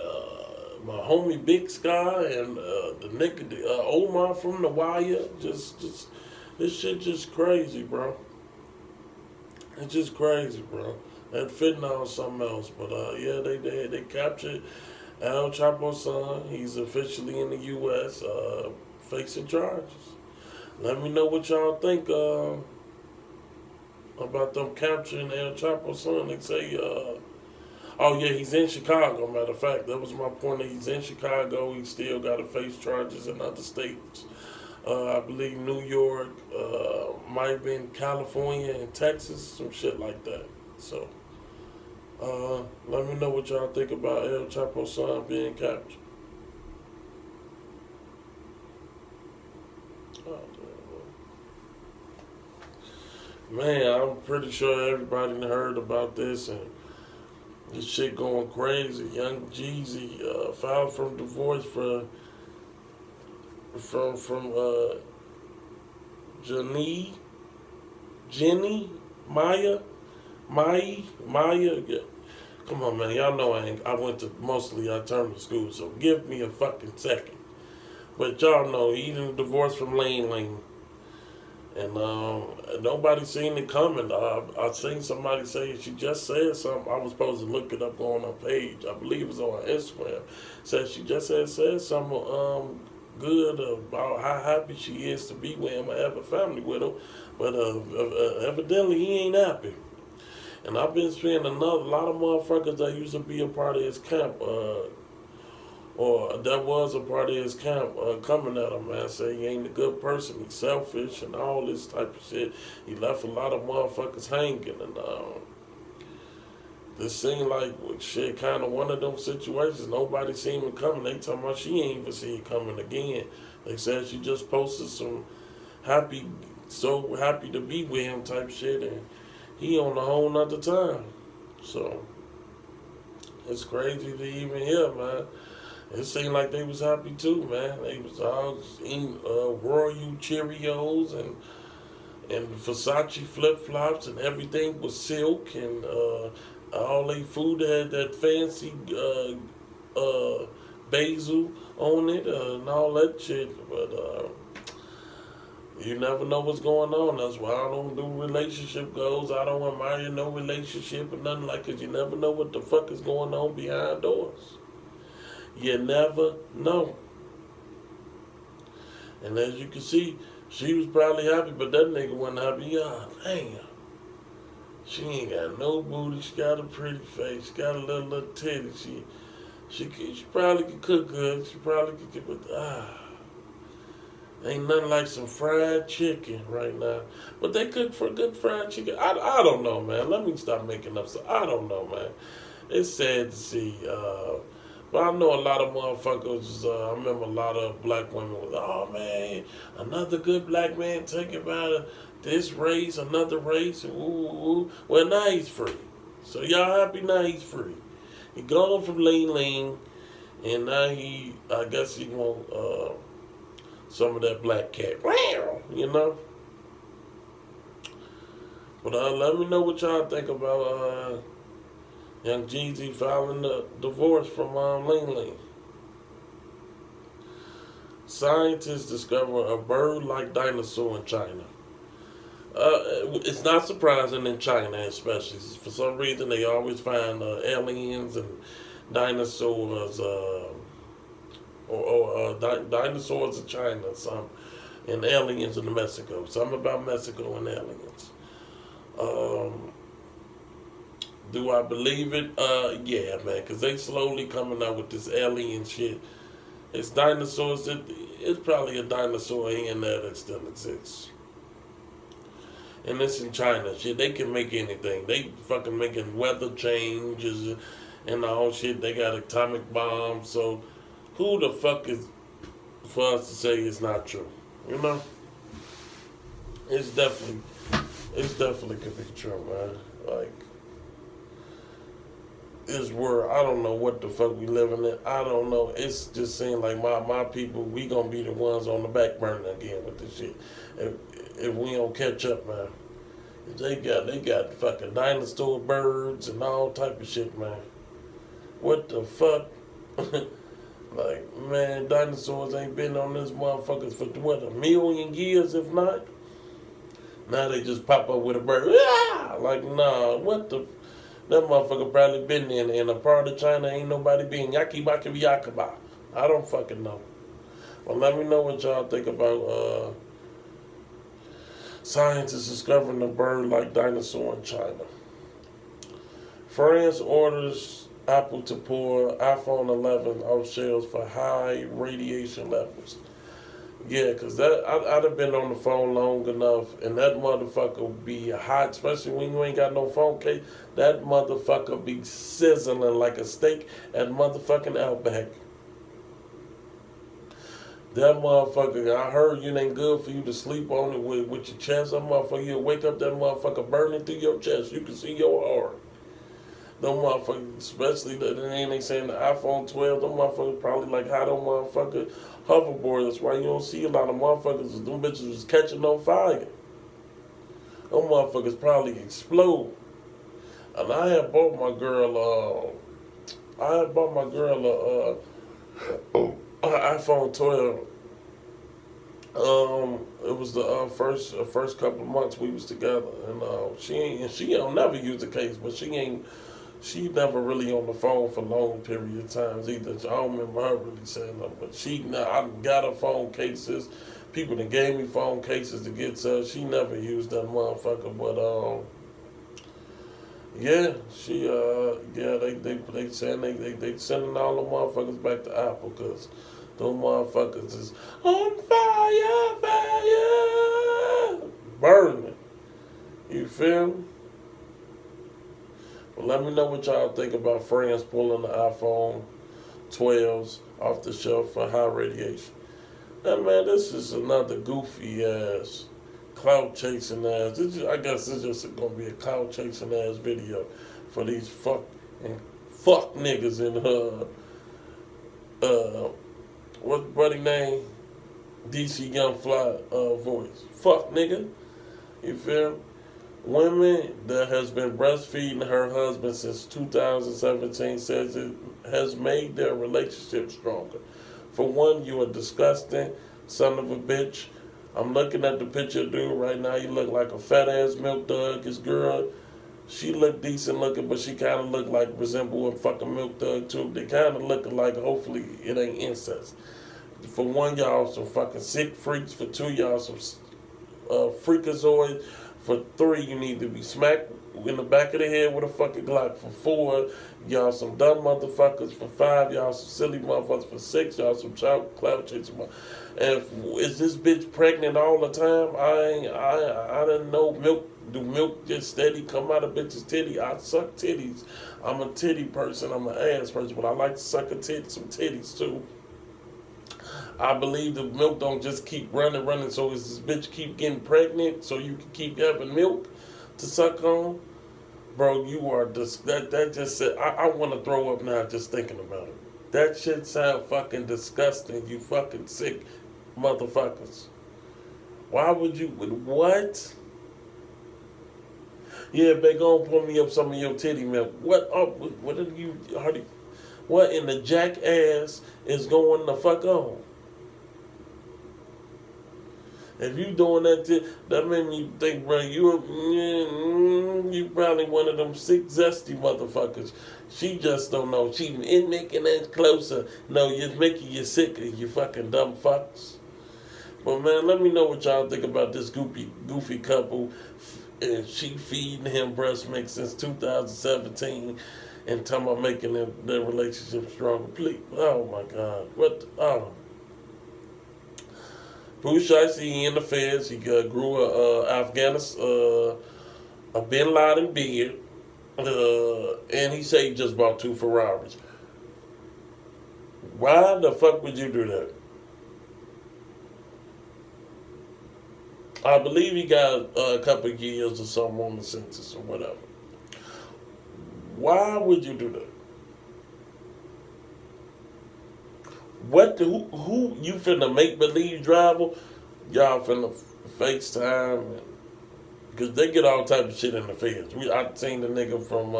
my homie Big Sky and the nigga Omar from The Wire. Just this shit just crazy, bro. It's just crazy, bro. That fentanyl is something else. But yeah, they captured El Chapo's son. He's officially in the U.S. Facing charges. Let me know what y'all think about them capturing El Chapo's son. They say, oh yeah, he's in Chicago. Matter of fact, that was my point. He's in Chicago. He still got to face charges in other states. I believe New York, might have been California and Texas, some shit like that. So, let me know what y'all think about El Chapo's son being captured. Oh, man, I'm pretty sure everybody heard about this, and this shit going crazy. Young Jeezy filed for divorce from Jenny, Maya. Yeah. Come on, man. Y'all know I went to mostly alternative school, so give me a fucking second. But y'all know he didn't divorce from Lane. And nobody seen it coming. I seen somebody say she just said something. I was supposed to look it up on her page. I believe it was on her Instagram. Said she just said something good about how happy she is to be with him and have a family with him. But evidently he ain't happy. And I've been seeing a lot of motherfuckers that used to be a part of his camp, or that was a part of his camp, coming at him, man, say he ain't a good person, he's selfish and all this type of shit. He left a lot of motherfuckers hanging, and this seemed like shit, kind of one of them situations. Nobody seen it coming. They talking about she ain't even see it coming again. They said she just posted some so happy to be with him type shit, and he on a whole nother time. So it's crazy to even hear, man. It seemed like they was happy too, man. They was all eating Royal Cheerios and Versace flip flops, and everything was silk, and all they food had that fancy basil on it, and all that shit. But you never know what's going on. That's why I don't do relationship goals. I don't admire no relationship or nothing like it. You never know what the fuck is going on behind doors. You never know. And as you can see, she was probably happy, but that nigga wasn't happy. God damn. She ain't got no booty. She got a pretty face. She got a little titty. She probably could cook good. She probably could, but ain't nothing like some fried chicken right now. But they cook for good fried chicken. I don't know, man. Let me stop making up stuff. I don't know, man. It's sad to see. But I know a lot of motherfuckers, I remember a lot of black women was, oh man, another good black man taken by this race, another race, ooh. Well, now he's free. So y'all happy now he's free. He gone from lean, and now I guess he want some of that black cat, you know? But let me know what y'all think about Young Jeezy filing the divorce from Ling. Scientists discover a bird-like dinosaur in China. It's not surprising in China, especially for some reason they always find aliens and dinosaurs, dinosaurs in China, some and aliens in Mexico. Something about Mexico and aliens. Um, do I believe it? Yeah, man, because they slowly coming out with this alien shit. It's dinosaurs. It's probably a dinosaur in there that still exists. And it's in China. Shit, they can make anything. They fucking making weather changes and all shit. They got atomic bombs. So who the fuck is for us to say it's not true? You know, it's definitely, it's definitely could be true, man. Like this world, I don't know what the fuck we living in. I don't know. It's just seems like my people, we gonna be the ones on the back burner again with this shit. If, if we don't catch up, man. They got fucking dinosaur birds and all type of shit, man. What the fuck? Like, man, dinosaurs ain't been on this motherfucker for what, 1,000,000 years, if not? Now they just pop up with a bird. Ah! Like, nah, what the? That motherfucker probably been in a part of China ain't nobody been. Yaki baki yakaba. I don't fucking know. Well, let me know what y'all think about scientists discovering a bird-like dinosaur in China. France orders Apple to pull iPhone 11 off shelves for high radiation levels. Yeah, because I'd have been on the phone long enough, and that motherfucker would be hot, especially when you ain't got no phone case. That motherfucker be sizzling like a steak at motherfucking Outback. That motherfucker, I heard it ain't good for you to sleep on it with your chest. That motherfucker, you'll wake up, that motherfucker burning through your chest. You can see your heart. Them motherfuckers, especially they saying the iPhone 12, them motherfuckers probably like how them motherfucker hoverboard. That's why you don't see a lot of motherfuckers. Them bitches was catching on fire. Them motherfuckers probably explode. And I had bought my girl, iPhone 12. It was the first couple of months we was together, and she don't never use the case, but she never really on the phone for long period of times either. I don't remember her really saying that, but I got her phone cases. People that gave me phone cases to get to her. She never used that motherfucker, but yeah, they saying they sending all the motherfuckers back to Apple because those motherfuckers is on fire, burning. You feel me? Well, let me know what y'all think about France pulling the iPhone 12s off the shelf for high radiation. And man, this is another goofy ass, clout chasing ass. I guess it's just gonna be a clout chasing ass video for these fuck niggas in what buddy name? DC Young Fly voice. Fuck nigga. You feel me? Women that has been breastfeeding her husband since 2017 says it has made their relationship stronger. For one, you a disgusting son of a bitch. I'm looking at the picture of dude right now. You look like a fat ass milk dog. His girl, she look decent looking, but she kind of look like resemble a fucking milk dog too. They kind of look like hopefully it ain't incest. For one, y'all some fucking sick freaks. For two, y'all some freakazoids. For three, you need to be smacked in the back of the head with a fucking Glock. For four, y'all some dumb motherfuckers. For five, y'all some silly motherfuckers. For six, y'all some child cloud chasing. And is this bitch pregnant all the time? I didn't know milk. Do milk just steady come out of bitch's titty? I suck titties. I'm a titty person. I'm an ass person, but I like to suck some titties too. I believe the milk don't just keep running. So is this bitch keep getting pregnant so you can keep having milk to suck on? Bro, you are that just said I want to throw up now just thinking about it. That shit sound fucking disgusting. You fucking sick motherfuckers. Why would you? What? Yeah, they gonna pour me up some of your titty milk. What? What are you? What in the jackass is going the fuck on? If you doing that made me think, bro, you probably one of them sick, zesty motherfuckers. She just don't know. She is making it closer. No, you're making you sicker, you fucking dumb fucks. But man, let me know what y'all think about this goofy couple. And she feeding him breast milk since 2017 and talking about making their relationship stronger. Please, oh my God. What? Oh. Pusha, he in the feds. He grew a Bin Laden beard. And he said he just bought 2 Ferraris. Why the fuck would you do that? I believe he got a couple of years or something on the census or whatever. Why would you do that? Who you finna make believe driver? Y'all finna FaceTime because they get all type of shit in the feds. I seen the nigga from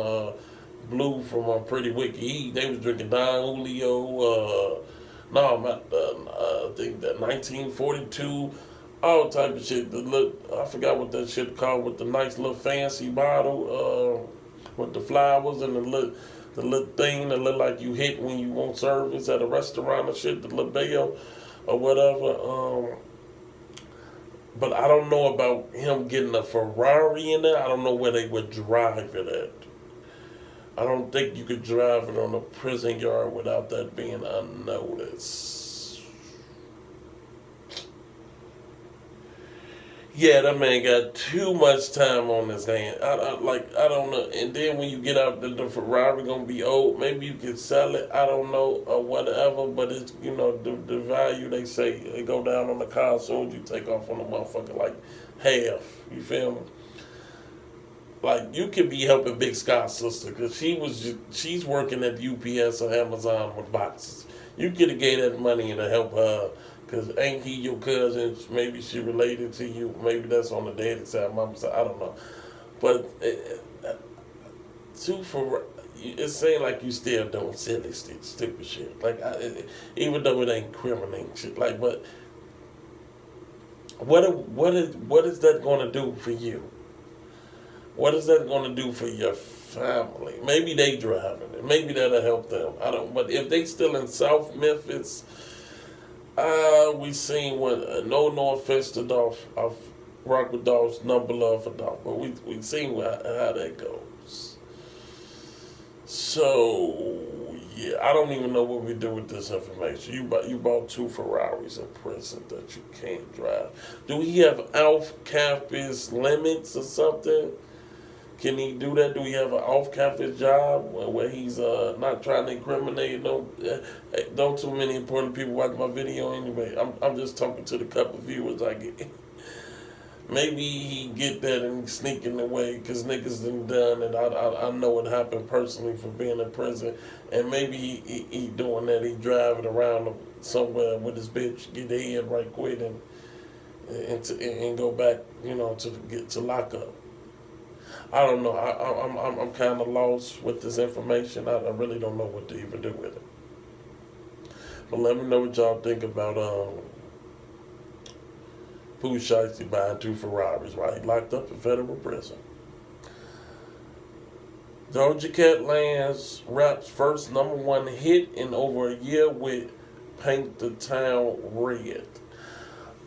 Blue from Pretty Wiki. They was drinking Don Julio. No, I'm not. I think that 1942. All type of shit. I forgot what that shit called with the nice little fancy bottle with the flowers and the little thing that look like you hit when you want service at a restaurant or shit, the little bell or whatever. But I don't know about him getting a Ferrari in there. I don't know where they would drive it at. I don't think you could drive it on a prison yard without that being unnoticed. Yeah, that man got too much time on his hand. I don't know. And then when you get out, the Ferrari gonna be old. Maybe you can sell it. I don't know or whatever. But it's the value they say it go down on the car as soon as you take off on the motherfucker like half. You feel me? Like you could be helping Big Scott's sister because she's working at UPS or Amazon with boxes. You could have gave that money to help her. Cause ain't he your cousin? Maybe she related to you. Maybe that's on the daddy side, mama side. I don't know. But it seems like you still doing silly, stupid shit. Like even though it ain't criminating shit. Like, but what is that going to do for you? What is that going to do for your family? Maybe they driving it. Maybe that'll help them. I don't. But if they still in South Memphis. We seen what no offense to Dolph, I've rocked with Dolph's number love for Dolph, but we seen how that goes. So yeah, I don't even know what we do with this information. You bought 2 Ferraris in prison that you can't drive. Do he have off-campus limits or something? Can he do that? Do he have an off-campus job where he's not trying to incriminate? Don't too many important people watch my video anyway. I'm just talking to the couple viewers I get. Maybe he get that and sneaking away because niggas done it. I know it happened personally for being in prison. And maybe he doing that. He driving around somewhere with his bitch, get head right quick and go back, to get to lock up. I don't know. I'm kind of lost with this information. I really don't know what to even do with it. But let me know what y'all think about Pooh Shiesty buying 2 Ferraris while he locked up in federal prison. Doja Cat lands rap's first #1 hit in over a year with "Paint the Town Red."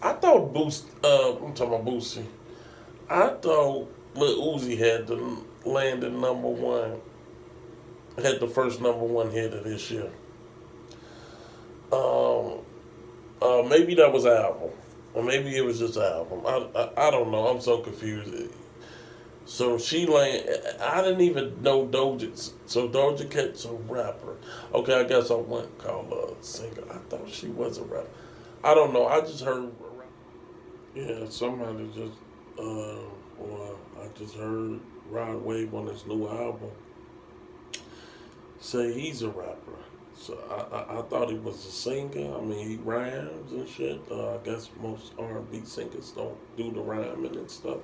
I thought I'm talking about Boosie. I thought Lil Uzi had to land in #1, had the first #1 hit of this year. Maybe that was an album, or maybe it was just an album. I don't know. I'm so confused. So she I didn't even know Doja. So Doja Cat's a rapper. Okay, I guess I wouldn't call her a singer. I thought she was a rapper. I don't know. I just heard. Yeah, somebody just. Well, I just heard Rod Wave on his new album say he's a rapper. So I thought he was a singer. I mean, he rhymes and shit. I guess most R&B singers don't do the rhyming and stuff.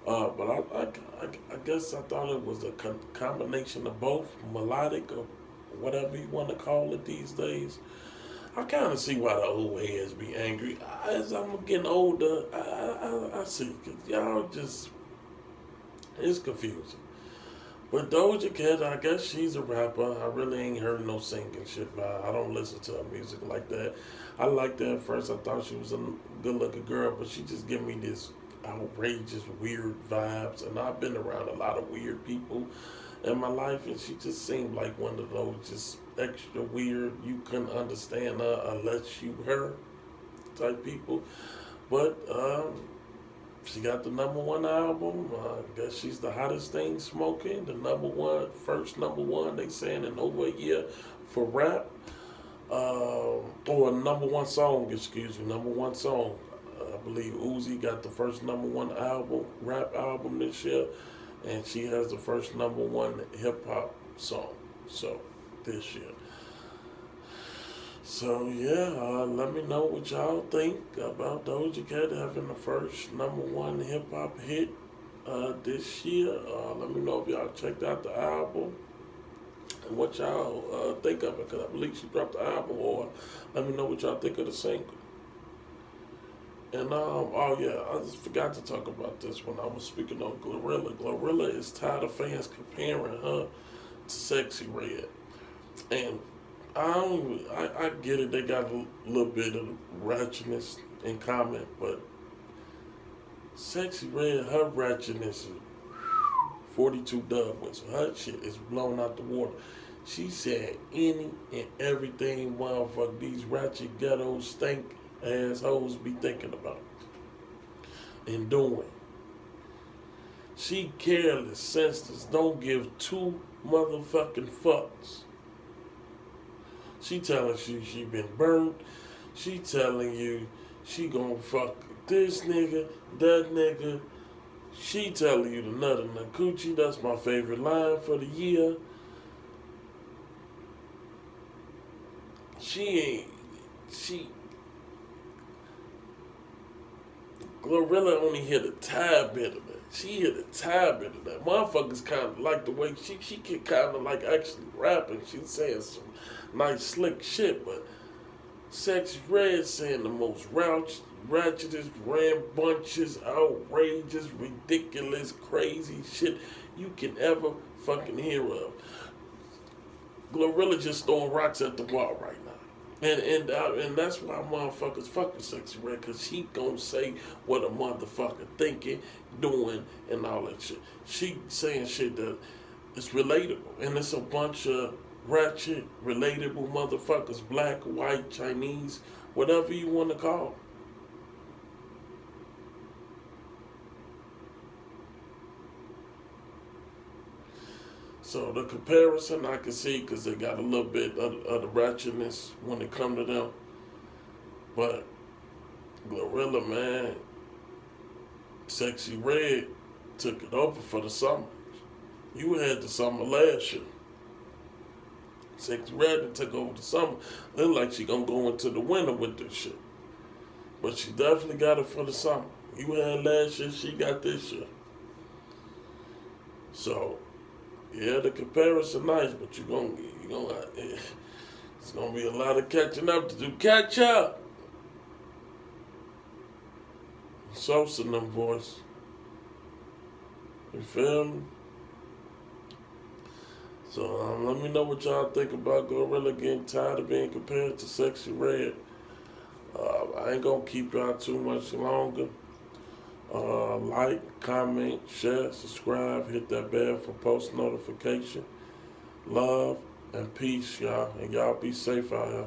But I guess I thought it was a combination of both, melodic or whatever you want to call it these days. I kind of see why the old heads be angry. As I'm getting older, I see, cause y'all just, it's confusing. But Doja Cat, I guess she's a rapper. I really ain't heard no singing shit by her. I don't listen to her music like that. I liked her at first. I thought she was a good looking girl, but she just give me this outrageous, weird vibes. And I've been around a lot of weird people in my life, and she just seemed like one of those just extra weird, you couldn't understand her unless you her type people. But she got the #1 album. I guess she's the hottest thing smoking. The first #1 they saying in over a year for rap. Or #1 song, excuse me, #1 song. I believe Uzi got the first #1 album, rap album this year, and she has the first #1 hip hop song. So this year. So yeah, let me know what y'all think about Doja Cat having the first #1 hip hop hit this year. Let me know if y'all checked out the album and what y'all think of it, because I believe she dropped the album. Or let me know what y'all think of the single. And oh yeah, I just forgot to talk about this when I was speaking on Glorilla. Glorilla is tired of fans comparing her to Sexy Red, and I get it. They got a little bit of ratchetness in common, but Sexy Red, her ratchetness is 42 dub wins. So her shit is blown out the water. She said any and everything motherfucker these ratchet ghetto stink assholes be thinking about and doing. She careless, senseless, don't give two motherfucking fucks. She telling you she been burnt. She telling you she gonna fuck this nigga, that nigga. She telling you the nut in the coochie. That's my favorite line for the year. Glorilla only hit a tad bit of that. She hit a tad bit of that. Motherfuckers kind of like the way she can kind of like actually rapping. She's saying some nice slick shit, but Sexy Red saying the most ratchetest, rambunctious, outrageous, ridiculous, crazy shit you can ever fucking hear of. Glorilla just throwing rocks at the wall right now. And that's why motherfuckers fuck with Sexy Red, because she gonna say what a motherfucker thinking, doing, and all that shit. She saying shit that is relatable. And it's a bunch of ratchet, relatable motherfuckers, black, white, Chinese, whatever you want to call them. So the comparison I can see, because they got a little bit of the ratchetness when it come to them. But Glorilla, man, Sexy Red took it over for the summer. You had the summer last year. Sexy Red took over the summer. Look like she gonna go into the winter with this shit. But she definitely got it for the summer. You had last year, she got this year. So yeah, the comparison nice, but it's gonna be a lot of catching up to do. Catch up. Sosa in them voice. You feel me? So let me know what y'all think about Glorilla getting tired of being compared to Sexy Red. I ain't gonna keep y'all too much longer. Like, comment, share, subscribe, hit that bell for post notification. Love and peace, y'all. And y'all be safe out here.